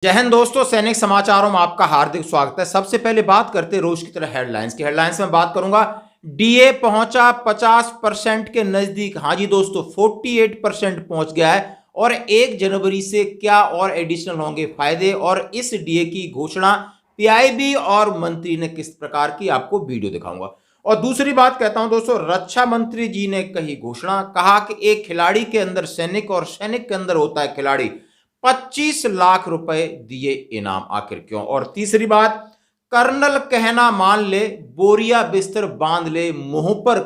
जय हिंद दोस्तों, सैनिक समाचारों में आपका हार्दिक स्वागत है। सबसे पहले बात करते हैं रोज की तरह हेडलाइंस की। हेडलाइंस में बात करूंगा, डीए पहुंचा 50% के नजदीक। हाँ जी दोस्तों, 48% पहुंच गया है। और 1 जनवरी से क्या और एडिशनल होंगे फायदे, और इस डीए की घोषणा पीआईबी और मंत्री ने किस प्रकार की, आपको वीडियो दिखाऊंगा। और दूसरी बात कहता हूं दोस्तों, रक्षा मंत्री जी ने कही घोषणा, कहा कि एक खिलाड़ी के अंदर सैनिक और सैनिक के अंदर होता है खिलाड़ी। 25 लाख रुपए दिए इनाम, आखिर क्यों। और तीसरी बात, कर्नल कहना मान ले, बोरिया बिस्तर बांध ले, मुंह पर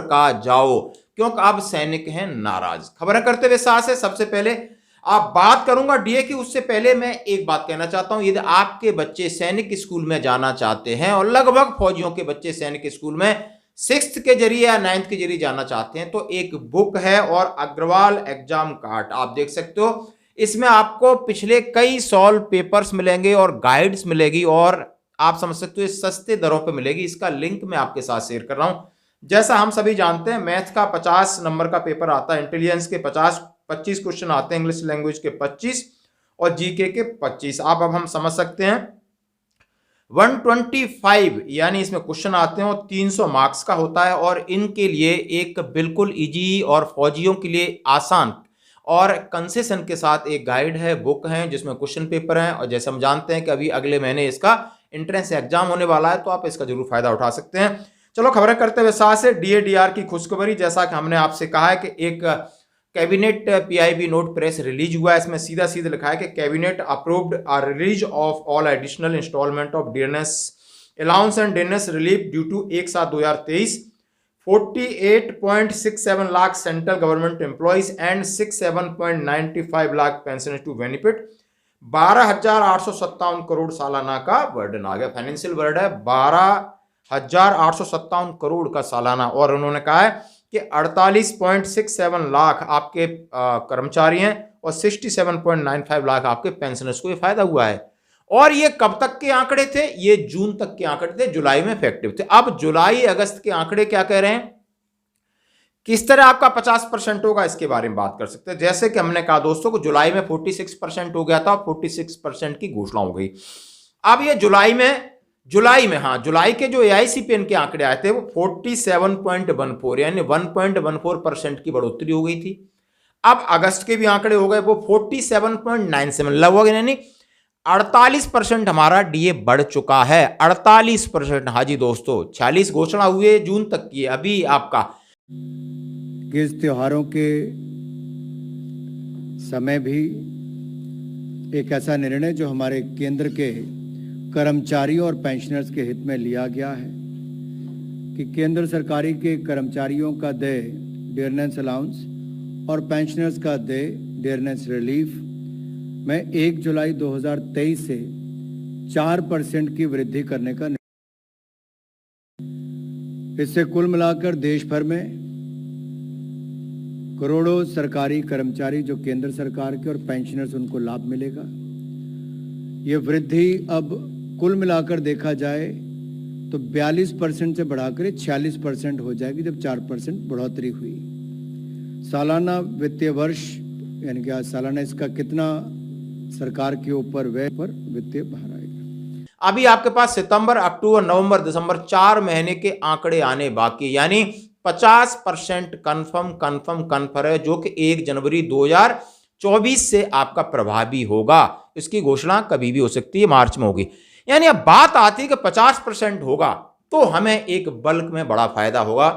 कहा जाओ, क्योंकि अब सैनिक हैं नाराज। खबर करते हुए साथ से सबसे पहले आप बात करूंगा डीए की। उससे पहले मैं एक बात कहना चाहता हूं, यदि आपके बच्चे सैनिक स्कूल में जाना चाहते हैं, और लगभग फौजियों के बच्चे सैनिक स्कूल में 6th के जरिए या 9th के जरिए जाना चाहते हैं, तो एक बुक है और अग्रवाल एग्जाम कार्ड आप देख सकते हो। इसमें आपको पिछले कई सॉल्व पेपर्स मिलेंगे और गाइड्स मिलेगी, और आप समझ सकते हो सस्ते दरों पे मिलेगी। इसका लिंक मैं आपके साथ शेयर कर रहा हूं। जैसा हम सभी जानते हैं, मैथ का 50 नंबर का पेपर आता है, इंटेलिजेंस के 25 क्वेश्चन आते हैं, इंग्लिश लैंग्वेज के 25 और जीके के 25। आप अब हम समझ सकते हैं 125 यानी इसमें क्वेश्चन आते हैं और 300 मार्क्स का होता है। और इनके लिए एक बिल्कुल इजी और फौजियों के लिए आसान और कंसेशन के साथ एक गाइड है, बुक है, जिसमें क्वेश्चन पेपर हैं। और जैसे हम जानते हैं कि अभी अगले महीने इसका एंट्रेंस एग्जाम होने वाला है, तो आप इसका जरूर फायदा उठा सकते हैं। चलो खबरें करते हुए साथ से डीएडीआर की खुशखबरी। जैसा कि हमने आपसे कहा है कि एक cabinet PIB note press release हुआ है। इसमें सीधा सीधा लिखा है कि cabinet approved a release of all additional instalment of dearness allowance and dearness relief due to 1/7/2023 48.67 lakh central government employees and 67.95 lakh pensioners to benefit. 12,857 crore सालाना का बर्डन आ गया। फाइनेंशियल बर्डन है 12,857 करोड़ का सालाना। और उन्होंने कहा है कि 48.67 लाख आपके कर्मचारी हैं और 67.95 लाख आपके पेंशनर्स को ये फायदा हुआ है। और ये कब तक के आंकड़े थे? ये जून तक के आंकड़े थे, जुलाई में इफेक्टिव थे। अब जुलाई अगस्त के आंकड़े क्या कह रहे हैं, किस तरह आपका 50% होगा, इसके बारे में बात कर सकते हैं। जैसे कि हमने कहा दोस्तों को जुलाई में 46% हो गया था, 46% की घोषणा हो गई। अब ये जुलाई में जुलाई के जो एआईसीपीएन के आंकड़े आए थे वो 47.14 यानी 1.14% की बढ़ोतरी हो गई थी। अब अगस्त के भी आंकड़े हो गए वो 47.97, लगभग यानी 48% हमारा डीए बढ़ चुका है। 48%। हाँ जी दोस्तों, 46 घोषणा हुए जून तक की, अभी आपका इस त्योहारों के समय भी एक ऐसा निर्णय जो हमारे केंद्र के कर्मचारियों और पेंशनर्स के हित में लिया गया है कि केंद्र सरकारी के कर्मचारियों का देय डियरनेस अलाउंस और पेंशनर्स का देय डियरनेस रिलीफ में 1 जुलाई 2023 से 4% की वृद्धि करने का। इससे कुल मिलाकर देश भर में करोड़ों सरकारी कर्मचारी जो केंद्र सरकार के और पेंशनर्स उनको लाभ मिलेगा। ये वृद्धि अब कुल मिलाकर देखा जाए तो 42% से बढ़ाकर 46% हो जाएगी, जब 4% बढ़ोतरी हुई। सालाना वित्तीय वर्ष यानी कि सालाना इसका कितना सरकार के ऊपर व्यय पर वित्तीय भार आएगा। अभी आपके पास सितंबर, अक्टूबर, नवंबर, दिसंबर 4 महीने के आंकड़े आने बाकी, यानी 50% कन्फर्म है, जो कि 1 जनवरी 2024 से आपका प्रभावी होगा। इसकी घोषणा कभी भी हो सकती है, मार्च में होगी। यानी अब बात आती है कि 50% होगा तो हमें एक बल्क में बड़ा फायदा होगा।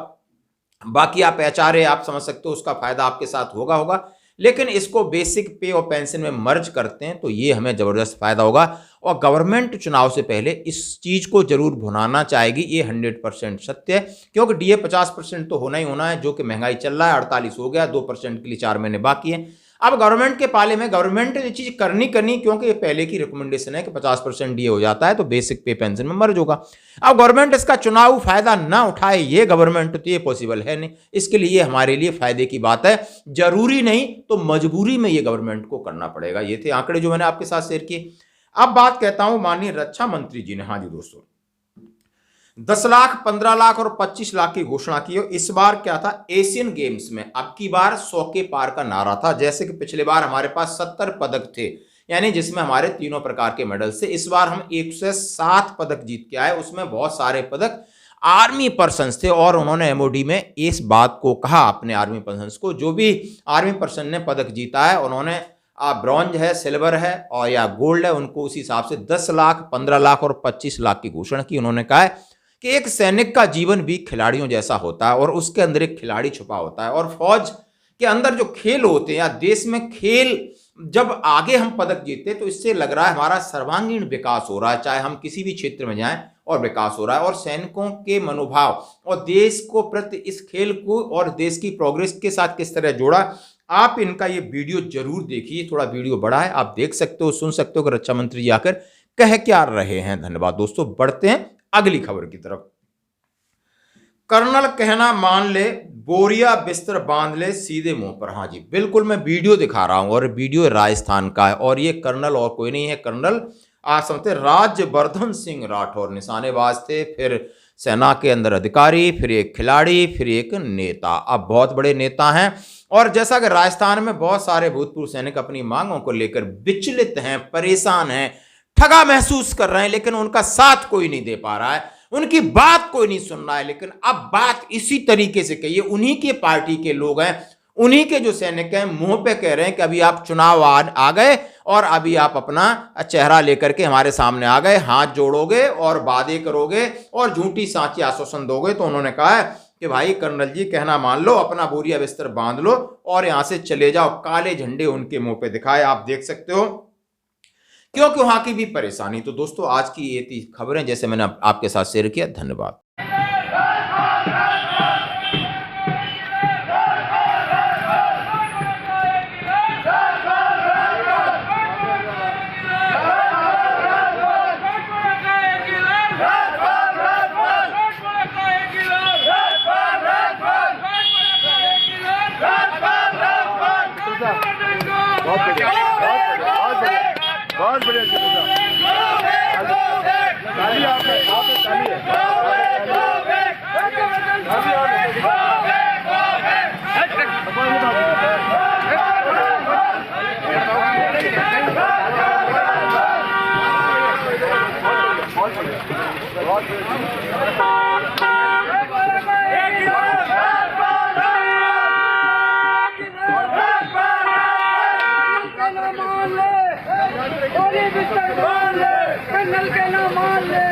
बाकी आप एचआरए आप समझ सकते हो, उसका फायदा आपके साथ होगा, लेकिन इसको बेसिक पे और पेंशन में मर्ज करते हैं तो ये हमें जबरदस्त फायदा होगा। और गवर्नमेंट चुनाव से पहले इस चीज को जरूर भुनाना चाहेगी, ये 100% सत्य है। क्योंकि डीए 50% तो होना ही होना है, जो कि महंगाई चल रहा है, 48 हो गया, 2% के लिए 4 महीने बाकी है। अब गवर्नमेंट के पाले में गवर्नमेंट ये चीज करनी, क्योंकि ये पहले की रिकमेंडेशन है कि 50% डीए हो जाता है तो बेसिक पे पेंशन में मर्ज होगा। अब गवर्नमेंट इसका चुनाव फायदा ना उठाए, ये गवर्नमेंट तो ये पॉसिबल है नहीं। इसके लिए हमारे लिए फायदे की बात है, जरूरी नहीं तो मजबूरी में ये गवर्नमेंट को करना पड़ेगा। ये थे आंकड़े जो मैंने आपके साथ शेयर किए। अब बात कहता हूं माननीय रक्षा मंत्री जी ने, हाँ जी दोस्तों, 10 लाख, 15 लाख और 25 लाख की घोषणा की। इस बार क्या था, एशियन गेम्स में अब की बार 100 के पार का नारा था। जैसे कि पिछले बार हमारे पास 70 पदक थे, यानी जिसमें हमारे तीनों प्रकार के मेडल से इस बार हम 107 पदक जीत के आए। उसमें बहुत सारे पदक आर्मी पर्सन्स थे और उन्होंने एमओडी में इस बात को कहा अपने आर्मी पर्सन्स को, जो भी आर्मी पर्सन ने पदक जीता है उन्होंने ब्रॉन्ज है, सिल्वर है और या गोल्ड है, उनको उसी हिसाब से 10 लाख, 15 लाख और 25 लाख की घोषणा की। उन्होंने कहा है कि एक सैनिक का जीवन भी खिलाड़ियों जैसा होता है और उसके अंदर एक खिलाड़ी छुपा होता है और फौज के अंदर जो खेल होते हैं या देश में खेल जब आगे हम पदक जीतते तो इससे लग रहा है हमारा सर्वांगीण विकास हो रहा है, चाहे हम किसी भी क्षेत्र में जाएं और विकास हो रहा है। और सैनिकों के मनोभाव और देश को प्रति इस खेल को और देश की प्रोग्रेस के साथ किस तरह जोड़ा, आप इनका ये वीडियो जरूर देखिए। थोड़ा वीडियो बड़ा है, आप देख सकते हो, सुन सकते हो कि रक्षा मंत्री जी आकर कह क्या रहे हैं। धन्यवाद दोस्तों, बढ़ते हैं अगली खबर की तरफ। कर्नल कहना मान ले, बोरिया बिस्तर बांध ले सीधे मुंह पर। हाँ जी, बिल्कुल मैं वीडियो दिखा रहा हूं और वीडियो राजस्थान का है और ये कर्नल और कोई नहीं है, कर्नल आप समझते राज्यवर्धन सिंह राठौर निशानेबाज थे, फिर सेना के अंदर अधिकारी, फिर एक खिलाड़ी, फिर एक नेता, अब बहुत बड़े नेता हैं। और जैसा कि राजस्थान में बहुत सारे भूतपूर्व सैनिक अपनी मांगों को लेकर विचलित हैं, परेशान हैं, ठगा महसूस कर रहे हैं, लेकिन उनका साथ कोई नहीं दे पा रहा है, उनकी बात कोई नहीं सुन रहा है। लेकिन अब बात इसी तरीके से कहिए, उन्हीं के पार्टी के लोग हैं, उन्हीं के जो सैनिक हैं, मुंह पे कह रहे हैं कि अभी आप चुनाव आ गए और अभी आप अपना चेहरा लेकर के हमारे सामने आ गए, हाथ जोड़ोगे और वादे करोगे और झूठी सांची आश्वासन दोगे। तो उन्होंने कहा है कि भाई कर्नल जी कहना मान लो, अपना बोरिया बिस्तर बांध लो और यहां से चले जाओ। काले झंडे उनके मुंह पे दिखाए, आप देख सकते हो, क्योंकि वहां की भी परेशानी। तो दोस्तों आज की ये थी खबरें जैसे मैंने आपके साथ शेयर किया। धन्यवाद। बहुत बढ़िया ताली आपने ताली कर्नल के नाम मान ले।